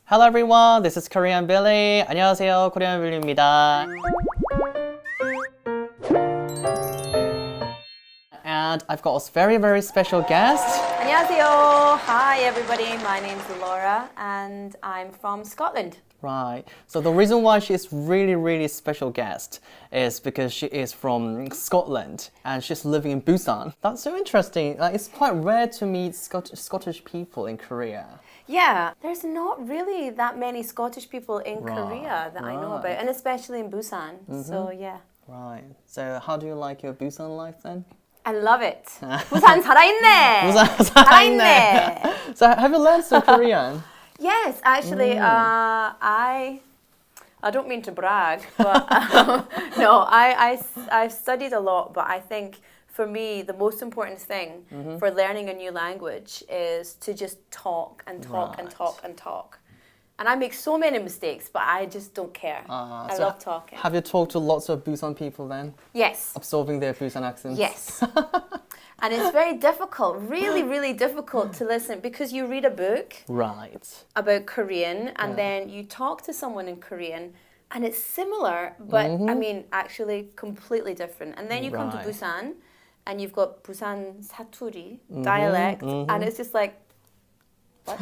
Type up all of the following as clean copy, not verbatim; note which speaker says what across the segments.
Speaker 1: Hello everyone, this is KoreanBilly. 안녕하세요, KoreanBilly입니다. And I've got a very, very special guest.
Speaker 2: 안녕하세요. Hi everybody, my name's Laura and I'm from Scotland.
Speaker 1: Right. So the reason why she's really special guest is because she is from Scotland and she's living in Busan. That's so interesting. It's quite rare to meet Scottish people in Korea.
Speaker 2: Yeah, there's not really that many Scottish people in Korea that I know about, and especially in Busan. So yeah.
Speaker 1: Right. So how do you like your Busan life then?
Speaker 2: I love it. 부산 살아있네.
Speaker 1: 부산 살아있네. So have you learned some Korean?
Speaker 2: Yes, actually, I don't mean to brag, but no, I've studied a lot, but I think for me, the most important thing for learning a new language is to just talk and talk and talk and talk. And I make so many mistakes, but I just don't care. I love talking.
Speaker 1: Have you talked to lots of Busan people then?
Speaker 2: Yes.
Speaker 1: Absorbing their Busan accents?
Speaker 2: Yes. And it's very difficult, really difficult to listen because you read a book about Korean and then you talk to someone in Korean and it's similar, but I mean, actually completely different. And then you come to Busan and you've got Busan Saturi dialect and it's just like, what?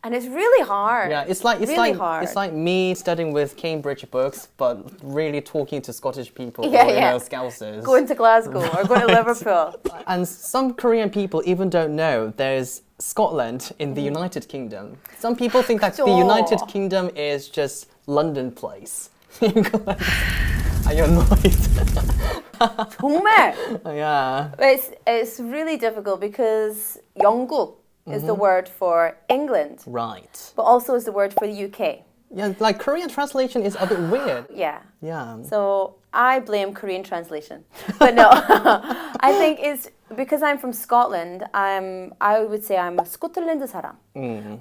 Speaker 2: And it's really hard.
Speaker 1: Yeah, it's like me studying with Cambridge books, but really talking to Scottish people or Scousers.
Speaker 2: Going to Glasgow or going to Liverpool.
Speaker 1: And some Korean people even don't know there's Scotland in the United Kingdom. Some people think that the United Kingdom is just London place. Are you annoyed?
Speaker 2: 정말.
Speaker 1: Yeah.
Speaker 2: It's really difficult because 영국 is the word for England.
Speaker 1: Right.
Speaker 2: But also is the word for the UK.
Speaker 1: Yeah, like Korean translation is a bit weird.
Speaker 2: Yeah.
Speaker 1: Yeah.
Speaker 2: So I blame Korean translation. But no, I think it's because I'm from Scotland, I would say I'm a 스코틀랜드 사람.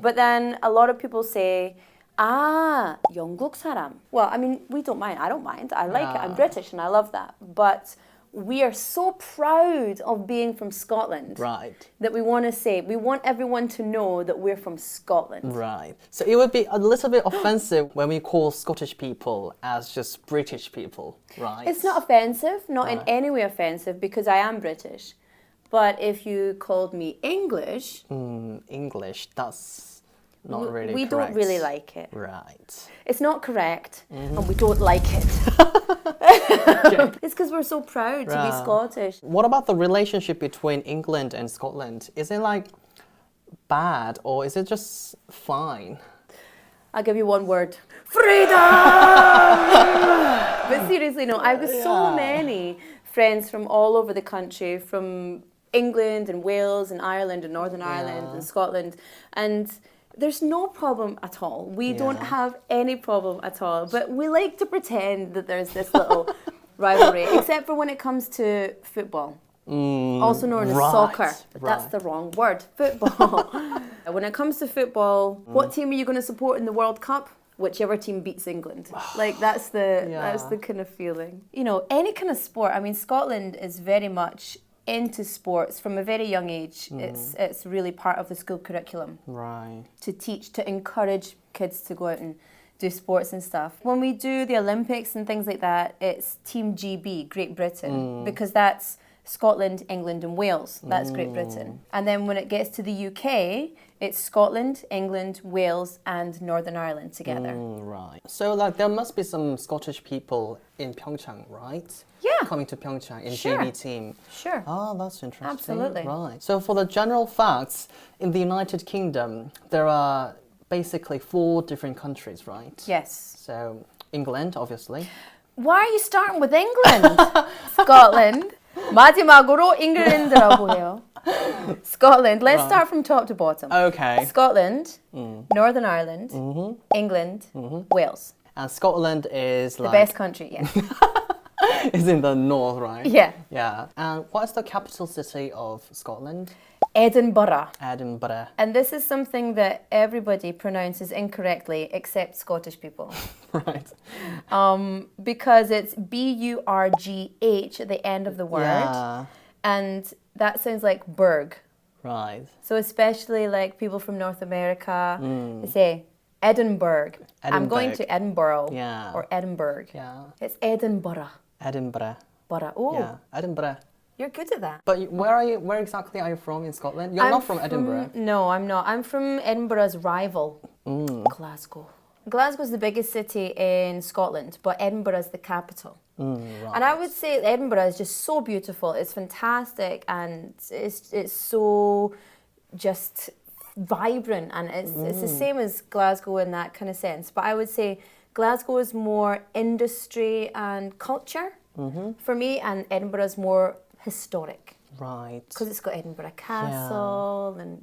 Speaker 2: But then a lot of people say, 영국 사람. Well, I mean, we don't mind. I don't mind. I like it. I'm British and I love that. But we are so proud of being from Scotland that we want to say, we want everyone to know that we're from Scotland.
Speaker 1: Right. So it would be a little bit offensive when we call Scottish people as just British people, right?
Speaker 2: It's not offensive, not in any way offensive, because I am British. But if you called me English...
Speaker 1: English, that's not really
Speaker 2: we
Speaker 1: correct.
Speaker 2: don't really like it.
Speaker 1: Right.
Speaker 2: It's not correct, and we don't like it. It's because we're so proud to be Scottish.
Speaker 1: What about the relationship between England and Scotland? Is it like bad or is it just fine?
Speaker 2: I'll give you one word. Freedom! But seriously, no, I've got so many friends from all over the country, from England and Wales and Ireland and Northern Ireland and Scotland, and there's no problem at all. We don't have any problem at all. But we like to pretend that there's this little rivalry, except for when it comes to football. Also known as soccer. But that's the wrong word. Football. When it comes to football, what team are you going to support in the World Cup? Whichever team beats England. Like, that's the kind of feeling. You know, any kind of sport. I mean, Scotland is very much into sports from a very young age. It's really part of the school curriculum.
Speaker 1: Right.
Speaker 2: To teach, to encourage kids to go out and do sports and stuff. When we do the Olympics and things like that, it's Team GB, Great Britain, because that's Scotland, England and Wales. That's Great Britain. And then when it gets to the UK, it's Scotland, England, Wales and Northern Ireland together.
Speaker 1: Right. So like there must be some Scottish people in Pyeongchang, right?
Speaker 2: Yeah.
Speaker 1: Coming to Pyeongchang in GB team.
Speaker 2: Sure.
Speaker 1: Oh, that's interesting.
Speaker 2: Absolutely.
Speaker 1: Right. So for the general facts, in the United Kingdom, there are basically 4 different countries, right?
Speaker 2: Yes.
Speaker 1: So England, obviously.
Speaker 2: Why are you starting with England? Scotland. 마지막으로 잉글랜드라고 해요. Scotland. Let's start from top to bottom.
Speaker 1: Okay.
Speaker 2: Scotland, Northern Ireland, England, Wales.
Speaker 1: And Scotland is
Speaker 2: The
Speaker 1: like...
Speaker 2: best country, yeah.
Speaker 1: is in the north, right?
Speaker 2: Yeah.
Speaker 1: Yeah. And what is the capital city of Scotland?
Speaker 2: Edinburgh.
Speaker 1: Edinburgh.
Speaker 2: And this is something that everybody pronounces incorrectly except Scottish people.
Speaker 1: Right.
Speaker 2: Because it's B-U-R-G-H at the end of the word.
Speaker 1: Yeah.
Speaker 2: And that sounds like burg.
Speaker 1: Right.
Speaker 2: So especially like people from North America, they say Edinburgh. I'm going
Speaker 1: Edinburgh.
Speaker 2: to Edinburgh.
Speaker 1: Yeah.
Speaker 2: Or Edinburgh.
Speaker 1: Yeah.
Speaker 2: It's Edinburgh.
Speaker 1: Edinburgh.
Speaker 2: Oh,
Speaker 1: Yeah, Edinburgh.
Speaker 2: you're good at that.
Speaker 1: But where are you? Where exactly are you from in Scotland? You're not from Edinburgh.
Speaker 2: No, I'm not. I'm from Edinburgh's rival, Glasgow. Glasgow's the biggest city in Scotland, but Edinburgh's the capital.
Speaker 1: Right.
Speaker 2: And I would say Edinburgh is just so beautiful. It's fantastic, and it's so just vibrant, and it's the same as Glasgow in that kind of sense. But I would say Glasgow is more industry and culture for me, and Edinburgh is more historic.
Speaker 1: Right.
Speaker 2: Because it's got Edinburgh Castle and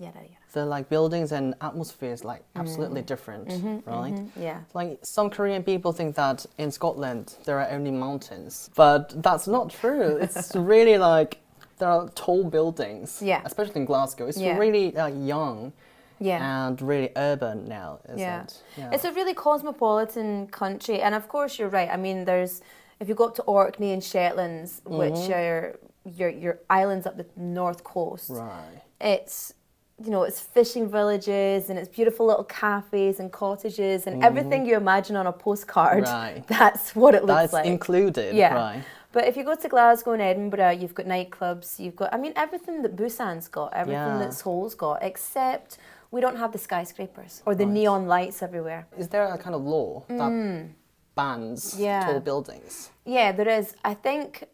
Speaker 2: yada.
Speaker 1: The like buildings and atmosphere is like absolutely different, right?
Speaker 2: Yeah.
Speaker 1: Like some Korean people think that in Scotland there are only mountains, but that's not true. It's really like there are tall buildings.
Speaker 2: Yeah.
Speaker 1: Especially in Glasgow, it's
Speaker 2: Yeah.
Speaker 1: really young.
Speaker 2: Yeah.
Speaker 1: And really urban now, isn't
Speaker 2: Yeah.
Speaker 1: it? Yeah.
Speaker 2: It's a really cosmopolitan country, and of course you're right. I mean, if you go up to Orkney and Shetlands, which are your islands up the north coast,
Speaker 1: Right.
Speaker 2: it's it's fishing villages and it's beautiful little cafes and cottages and everything you imagine on a postcard.
Speaker 1: Right.
Speaker 2: That's what it looks
Speaker 1: That's
Speaker 2: like.
Speaker 1: included,
Speaker 2: Yeah.
Speaker 1: right?
Speaker 2: But if you go to Glasgow and Edinburgh, you've got nightclubs, you've got, everything that Busan's got, everything that Seoul's got, except we don't have the skyscrapers or the neon lights everywhere.
Speaker 1: Is there a kind of law that bans tall buildings?
Speaker 2: Yeah, there is. I think,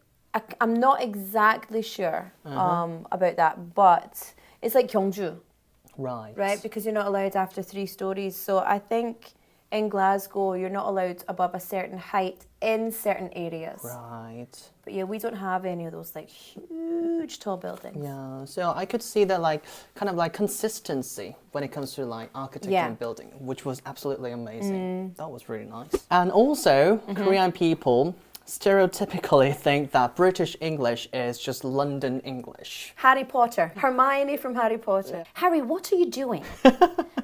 Speaker 2: I'm not exactly sure about that, but it's like Gyeongju, right? Because you're not allowed after 3 stories. So I think in Glasgow, you're not allowed above a certain height in certain areas.
Speaker 1: Right.
Speaker 2: But yeah, we don't have any of those like huge tall buildings.
Speaker 1: Yeah, so I could see that like kind of like consistency when it comes to like architecture and building, which was absolutely amazing. That was really nice. And also, Korean people stereotypically think that British English is just London English.
Speaker 2: Harry Potter. Hermione from Harry Potter. Harry, what are you doing?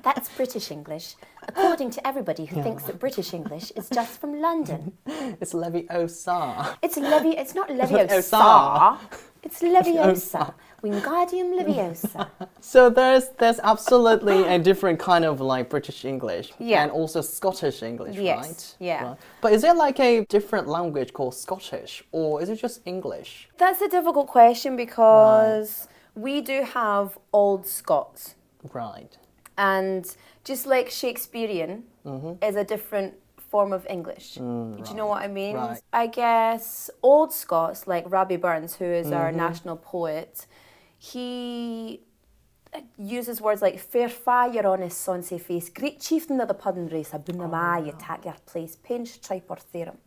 Speaker 2: That's British English. According to everybody who thinks that British English is just from London.
Speaker 1: It's Leviosa.
Speaker 2: It's not Leviosa. It's Leviosa. Wingardium Leviosa.
Speaker 1: So there's absolutely a different kind of like British English and also Scottish English, right?
Speaker 2: Yeah.
Speaker 1: Right. But is there like a different language called Scottish, or is it just English?
Speaker 2: That's a difficult question because we do have Old Scots.
Speaker 1: Right.
Speaker 2: And just like Shakespearean is a different form of English. Do you know what I mean?
Speaker 1: Right.
Speaker 2: I guess Old Scots, like Robbie Burns, who is our national poet, he uses words like fair fire on his son's face, great chieftain of the pudding race, a boon you take your place, pinch, tripe or theorem.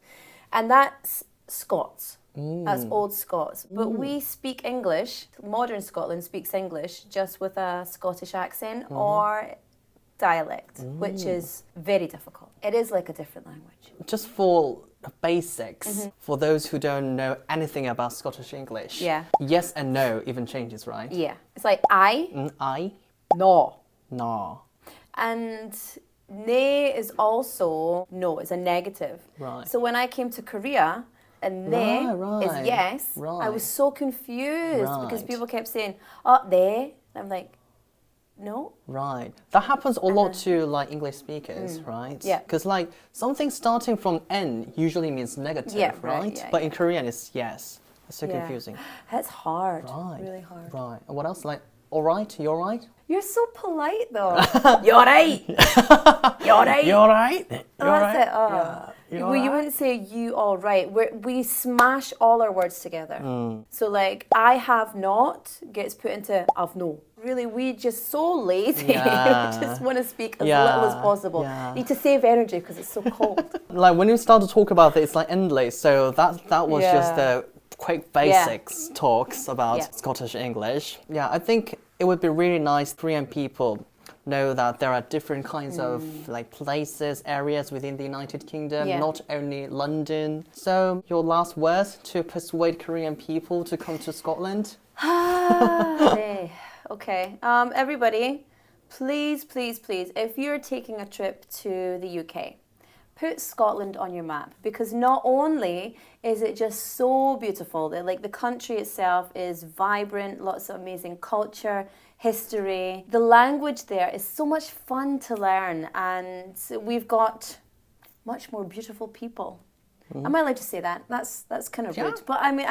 Speaker 2: And that's Scots. That's Old Scots. But we speak English, modern Scotland speaks English just with a Scottish accent or dialect, which is very difficult. It is like a different language.
Speaker 1: Just for basics, for those who don't know anything about Scottish English, yes and no even changes, right?
Speaker 2: Yeah. It's like I,
Speaker 1: I,
Speaker 2: no.
Speaker 1: no.
Speaker 2: And ne is also no, it's a negative.
Speaker 1: Right.
Speaker 2: So when I came to Korea, and ne is yes, I was so confused because people kept saying, oh, they. And I'm like, no.
Speaker 1: Right. That happens a lot to like English speakers, right?
Speaker 2: Yeah.
Speaker 1: Because like something starting from N usually means negative, right?
Speaker 2: Yeah,
Speaker 1: but in Korean it's yes. It's so confusing.
Speaker 2: It's hard.
Speaker 1: Right.
Speaker 2: Really hard.
Speaker 1: Right. And what else? Like, all right, you're right?
Speaker 2: You're so polite though. You're right. You're right.
Speaker 1: You're right. You're
Speaker 2: That's
Speaker 1: right.
Speaker 2: it. Oh.
Speaker 1: You're
Speaker 2: You
Speaker 1: right.
Speaker 2: wouldn't say you all right. We smash all our words together. So like I have not gets put into I've no. Really, we just so lazy.
Speaker 1: Yeah.
Speaker 2: We just want to speak as little as possible.
Speaker 1: Yeah.
Speaker 2: Need to save energy because it's so cold.
Speaker 1: Like when you start to talk about it, it's like endless. So that was just the quick basics talks about Scottish English. Yeah, I think it would be really nice Korean people know that there are different kinds of like places, areas within the United Kingdom, not only London. So your last words to persuade Korean people to come to Scotland?
Speaker 2: Okay, everybody, please, if you're taking a trip to the UK, put Scotland on your map because not only is it just so beautiful, that like the country itself is vibrant, lots of amazing culture, history. The language there is so much fun to learn, and we've got much more beautiful people. Am I allowed to say that? That's kind of rude. But I mean,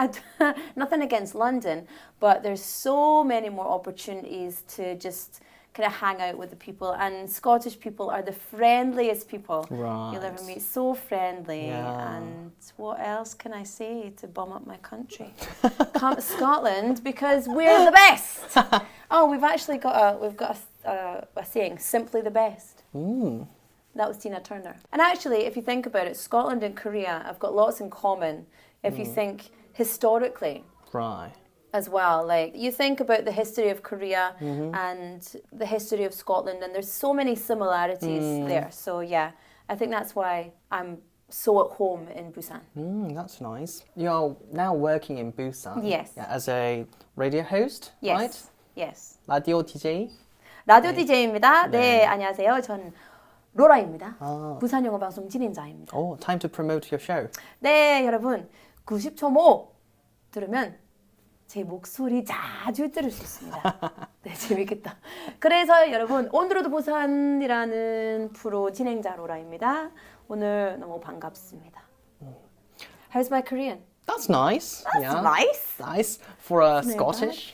Speaker 2: nothing against London, but there's so many more opportunities to just kind of hang out with the people. And Scottish people are the friendliest people you'll ever meet. So friendly.
Speaker 1: Yeah.
Speaker 2: And what else can I say to bum up my country? Come to Scotland because we're the best. Oh, we've got a saying, simply the best. That was Tina Turner. And actually, if you think about it, Scotland and Korea have got lots in common if you think historically.
Speaker 1: Right.
Speaker 2: As well. Like, you think about the history of Korea and the history of Scotland, and there's so many similarities there. So yeah, I think that's why I'm so at home in Busan.
Speaker 1: That's nice. You're now working in Busan.
Speaker 2: Yes.
Speaker 1: Yeah, as a radio host,
Speaker 2: Yes.
Speaker 1: right?
Speaker 2: Yes.
Speaker 1: 라디오 DJ?
Speaker 2: 라디오 DJ입니다. 네, 안녕하세요. 전 로라입니다.
Speaker 1: 아.
Speaker 2: 부산 영어 방송 진행자입니다.
Speaker 1: Oh, time to promote your show.
Speaker 2: 네, 여러분 90.5 들으면 제 목소리 자주 들을 수 있습니다. 네, 재밌겠다. 그래서 여러분, 오늘도 부산이라는 프로 진행자 로라입니다. 오늘 너무 반갑습니다. How's my Korean?
Speaker 1: That's nice.
Speaker 2: That's nice.
Speaker 1: Nice for a Scottish.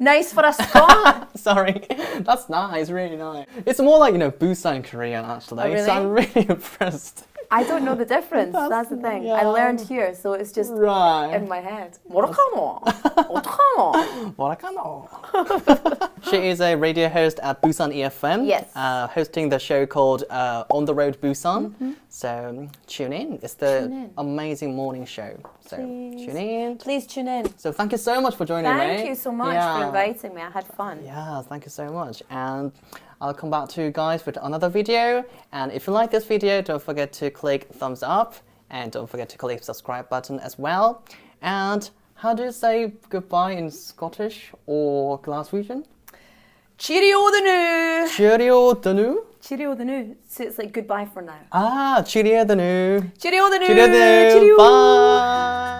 Speaker 2: Nice for a Scot.
Speaker 1: Sorry, that's nice, really nice. It's more like, Busan Korean actually.
Speaker 2: Oh, really?
Speaker 1: So I'm really impressed.
Speaker 2: I don't know the difference. That's the thing. I learned here, so it's just in my head. 뭐라카노? 어떡하노?
Speaker 1: 뭐라카노? She is a radio host at Busan EFM.
Speaker 2: Yes.
Speaker 1: Hosting the show called On the Road Busan. So tune in. It's the amazing morning show. So tune in.
Speaker 2: Please tune in.
Speaker 1: So thank you so much for joining me.
Speaker 2: Thank you so much for inviting me. I had fun.
Speaker 1: Yeah, thank you so much. And I'll come back to you guys with another video. And if you like this video, don't forget to click thumbs up. And don't forget to click subscribe button as well. And how do you say goodbye in Scottish or Glaswegian?
Speaker 2: Cheerio
Speaker 1: Cheerio danu.
Speaker 2: So it's like goodbye for now.
Speaker 1: Ah, cheerio danu.
Speaker 2: Cheerio
Speaker 1: Cheerio danu. Bye.